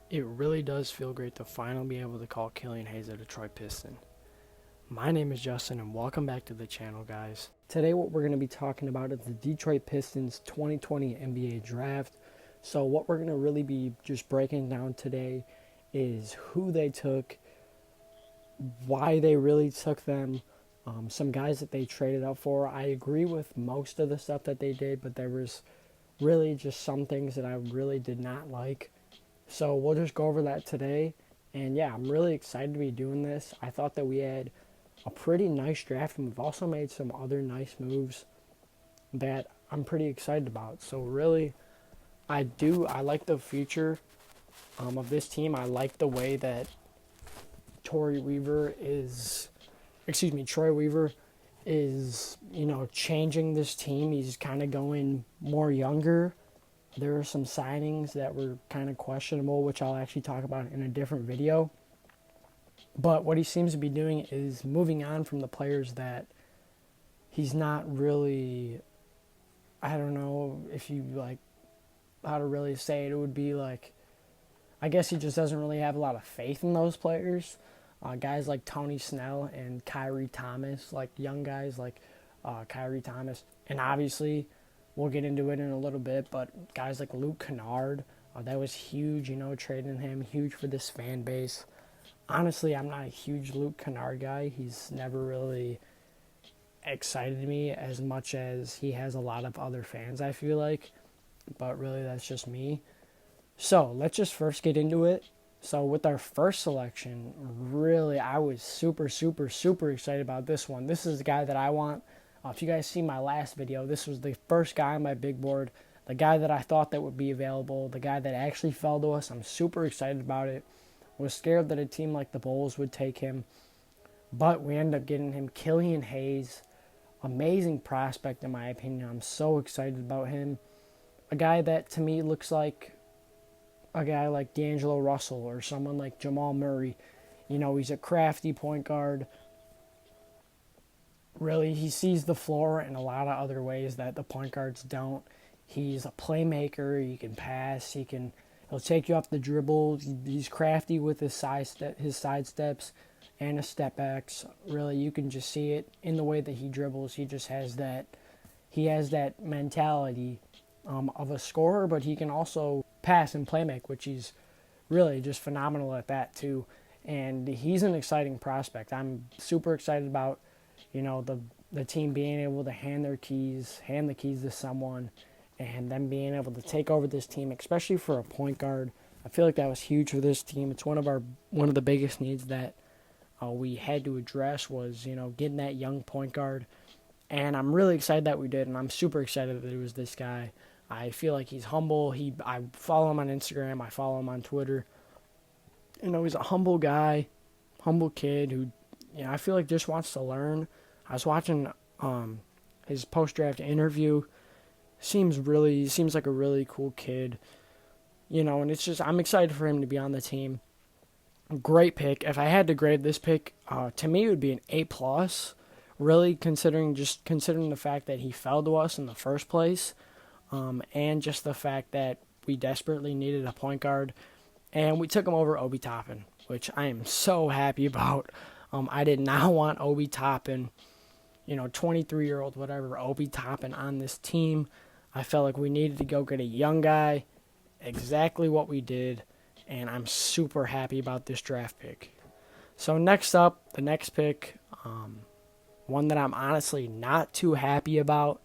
It really does feel great to finally be able to call Killian Hayes a Detroit Piston. My name is Justin and welcome back to the channel, guys. Today what we're going to be talking about is the Detroit Pistons 2020 NBA Draft. So what we're going to really be just breaking down today is who they took, why they really took them, some guys that they traded up for. I agree with most of the stuff that they did, but there was really just some things that I really did not like. So we'll just go over that today. And yeah, I'm really excited to be doing this. I thought that we had a pretty nice draft, and we've also made some other nice moves that I'm pretty excited about. So really, I like the future of this team. I like the way that Troy Weaver is, changing this team. He's kind of going more younger. There are some signings that were kind of questionable, which I'll actually talk about in a different video. But what he seems to be doing is moving on from the players that he's not really, I don't know if you like how to really say it. It would be like, I guess he just doesn't really have a lot of faith in those players. Guys like Tony Snell and Kyrie Thomas, like young guys like Kyrie Thomas. And obviously, we'll get into it in a little bit, but guys like Luke Kennard, that was huge, trading him, huge for this fan base. Honestly, I'm not a huge Luke Kennard guy. He's never really excited me as much as he has a lot of other fans, I feel like. But really, that's just me. So, let's just first get into it. So, with our first selection, really, I was super excited about this one. This is the guy that I want. If you guys see my last video, this was the first guy on my big board, the guy that I thought that would be available, the guy that actually fell to us. I'm super excited about it. Was scared that a team like the Bulls would take him, but we ended up getting him. Killian Hayes, amazing prospect in my opinion. I'm so excited about him. A guy that to me looks like a guy like D'Angelo Russell or someone like Jamal Murray. He's a crafty point guard. Really, he sees the floor in a lot of other ways that the point guards don't. He's a playmaker. He can pass. He'll take you off the dribble. He's crafty with his side steps and his step backs. Really, you can just see it in the way that he dribbles. He just has that. He has that mentality of a scorer, but he can also pass and play make, which he's really just phenomenal at that too. And he's an exciting prospect. I'm super excited about, the team being able to hand the keys to someone, and them being able to take over this team, especially for a point guard. I feel like that was huge for this team. It's one of the biggest needs that we had to address was, getting that young point guard. And I'm really excited that we did, and I'm super excited that it was this guy. I feel like he's humble. I follow him on Instagram. I follow him on Twitter. He's a humble guy, humble kid who, I feel like just wants to learn. I was watching his post-draft interview. Seems like a really cool kid. And it's just, I'm excited for him to be on the team. Great pick. If I had to grade this pick, to me it would be an A+. Really considering the fact that he fell to us in the first place. And just the fact that we desperately needed a point guard. And we took him over Obi Toppin, which I am so happy about. I did not want Obi Toppin, 23-year-old, whatever, Obi Toppin on this team. I felt like we needed to go get a young guy, exactly what we did, and I'm super happy about this draft pick. So next up, the next pick, one that I'm honestly not too happy about.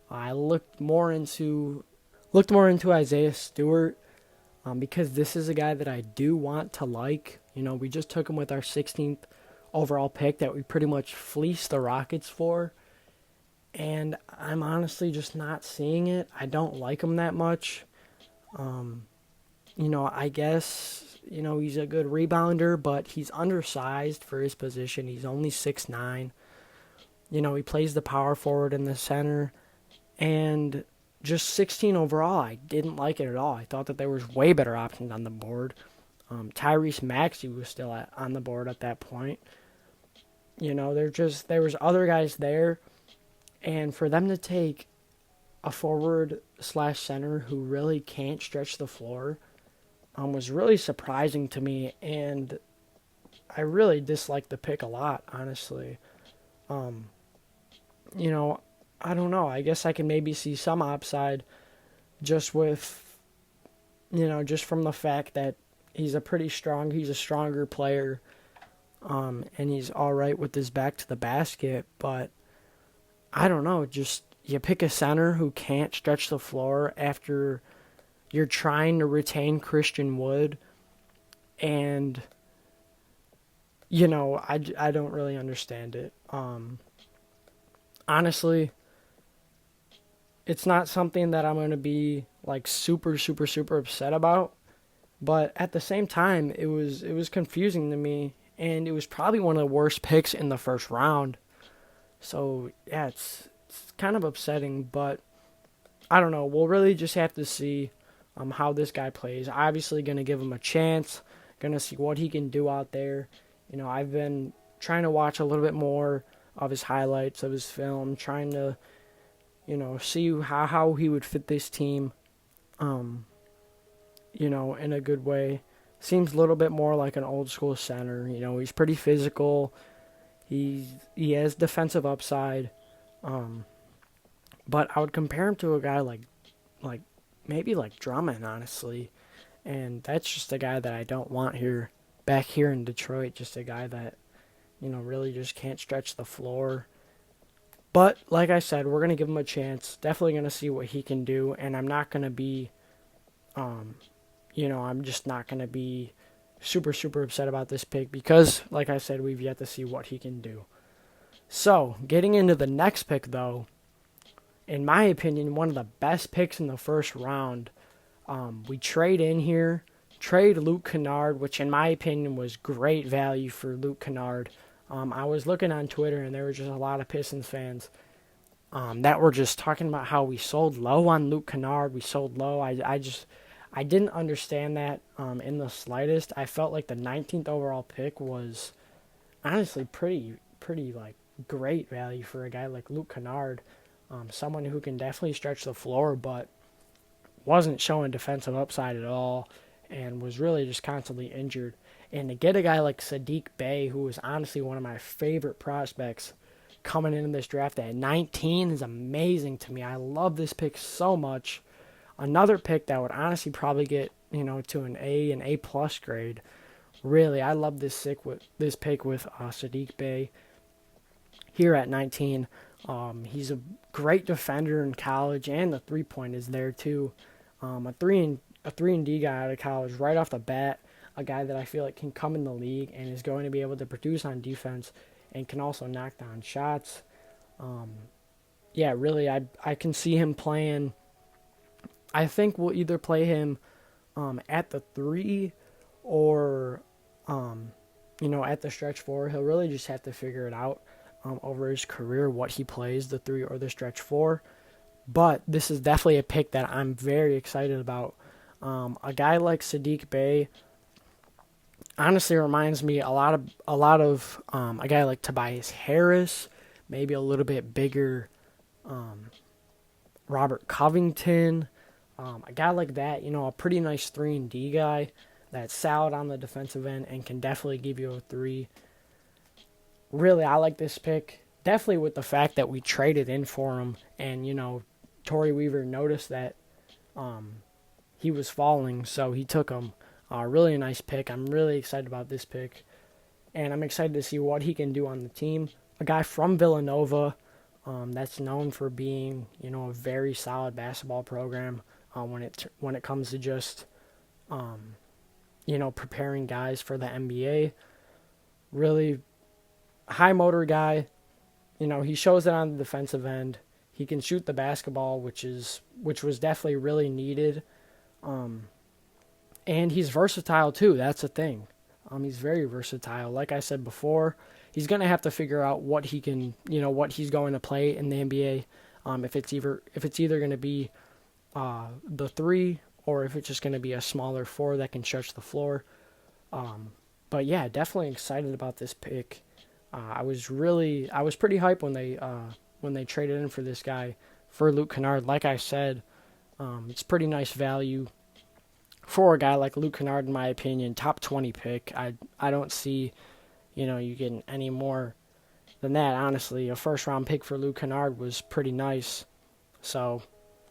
I looked more into Isaiah Stewart because this is a guy that I do want to like. We just took him with our 16th overall pick that we pretty much fleeced the Rockets for. And I'm honestly just not seeing it. I don't like him that much. I guess, he's a good rebounder, but he's undersized for his position. He's only 6'9". He plays the power forward in the center. And just 16 overall, I didn't like it at all. I thought that there was way better options on the board. Tyrese Maxey was still on the board at that point. There was other guys there. And for them to take a forward/center who really can't stretch the floor was really surprising to me, and I really disliked the pick a lot, honestly. Um, you know, I don't know. I guess I can maybe see some upside just with, just from the fact that he's a stronger player, and he's all right with his back to the basket. But I don't know. Just you pick a center who can't stretch the floor after you're trying to retain Christian Wood, and I don't really understand it. Honestly, it's not something that I'm going to be like super super super upset about, but at the same time it was confusing to me, and it was probably one of the worst picks in the first round. So, yeah, it's kind of upsetting, but I don't know. We'll really just have to see how this guy plays. Obviously going to give him a chance, going to see what he can do out there. I've been trying to watch a little bit more of his highlights of his film, trying to see how he would fit this team, in a good way. Seems a little bit more like an old school center. He's pretty physical. He has defensive upside. But I would compare him to a guy like maybe like Drummond, honestly. And that's just a guy that I don't want back here in Detroit. Just a guy that, really just can't stretch the floor. But like I said, we're gonna give him a chance. Definitely gonna see what he can do, and I'm not gonna be, I'm just not gonna be super super upset about this pick because, like I said, we've yet to see what he can do. So getting into the next pick, though, in my opinion, one of the best picks in the first round. We trade Luke Kennard, which in my opinion was great value for Luke Kennard. I was looking on Twitter, and there were just a lot of Pistons fans that were just talking about how we sold low on Luke Kennard. We sold low. I didn't understand that in the slightest. I felt like the 19th overall pick was honestly pretty like great value for a guy like Luke Kennard, someone who can definitely stretch the floor, but wasn't showing defensive upside at all, and was really just constantly injured. And to get a guy like Saddiq Bey, who was honestly one of my favorite prospects coming into this draft at 19, is amazing to me. I love this pick so much. Another pick that would honestly probably get to an A plus grade. Really, I love this pick with Saddiq Bey here at 19. He's a great defender in college, and the 3-point is there too. A 3-and-D guy out of college right off the bat. A guy that I feel like can come in the league and is going to be able to produce on defense and can also knock down shots. Really, I can see him playing. I think we'll either play him at the 3 or at the stretch 4. He'll really just have to figure it out over his career what he plays, the 3 or the stretch 4. But this is definitely a pick that I'm very excited about. A guy like Saddiq Bey honestly reminds me a lot of a guy like Tobias Harris, maybe a little bit bigger Robert Covington, a guy like that, a pretty nice 3-and-D guy that's solid on the defensive end and can definitely give you a 3. Really, I like this pick, definitely with the fact that we traded in for him, and Torrey Weaver noticed that he was falling, so he took him. Really a nice pick. I'm really excited about this pick, and I'm excited to see what he can do on the team. A guy from Villanova that's known for being, a very solid basketball program when it comes to just, preparing guys for the NBA. Really high motor guy. He shows it on the defensive end. He can shoot the basketball, which was definitely really needed. And he's versatile too. That's the thing. He's very versatile. Like I said before, he's gonna have to figure out what he can, what he's going to play in the NBA. If it's either gonna be the 3 or if it's just gonna be a smaller 4 that can stretch the floor. But yeah, definitely excited about this pick. I was pretty hyped when they traded in for this guy for Luke Kennard. Like I said, it's pretty nice value. for a guy like Luke Kennard, in my opinion, top 20 pick. I don't see, you getting any more than that, honestly. A first round pick for Luke Kennard was pretty nice. So,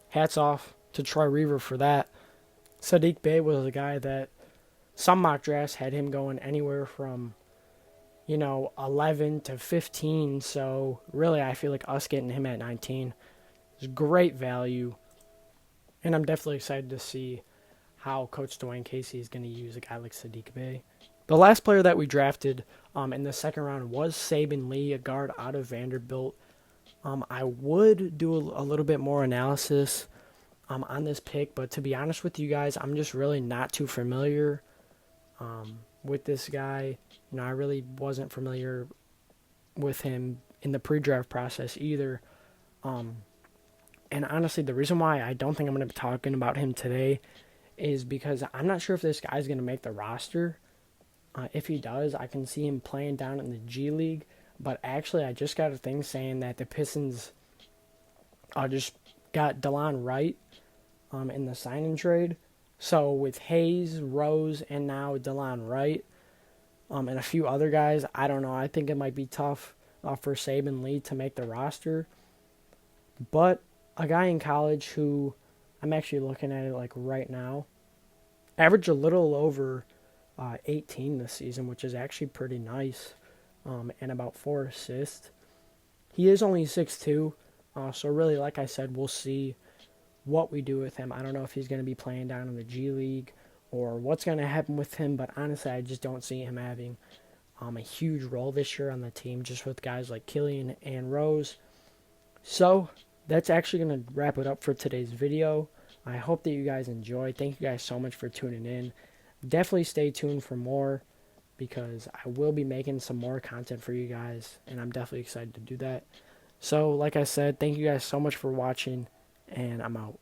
hats off to Troy Reaver for that. Saddiq Bey was a guy that some mock drafts had him going anywhere from, 11 to 15. So, really, I feel like us getting him at 19 is great value. And I'm definitely excited to see how Coach Dwayne Casey is going to use a guy like Saddiq Bey. The last player that we drafted in the second round was Saben Lee, a guard out of Vanderbilt. I would do a little bit more analysis on this pick, but to be honest with you guys, I'm just really not too familiar with this guy. I really wasn't familiar with him in the pre-draft process either. And honestly, the reason why I don't think I'm going to be talking about him today is because I'm not sure if this guy's going to make the roster. If he does, I can see him playing down in the G League. But actually, I just got a thing saying that the Pistons just got DeLon Wright in the sign-in trade. So with Hayes, Rose, and now DeLon Wright, and a few other guys, I don't know. I think it might be tough for Saben Lee to make the roster. But a guy in college who I'm actually looking at it like right now, averaged a little over 18 this season, which is actually pretty nice, and about 4 assists. He is only 6'2", so really, like I said, we'll see what we do with him. I don't know if he's going to be playing down in the G League or what's going to happen with him, but honestly, I just don't see him having a huge role this year on the team, just with guys like Killian and Rose. So that's actually going to wrap it up for today's video. I hope that you guys enjoyed. Thank you guys so much for tuning in. Definitely stay tuned for more because I will be making some more content for you guys, and I'm definitely excited to do that. So, like I said, thank you guys so much for watching, and I'm out.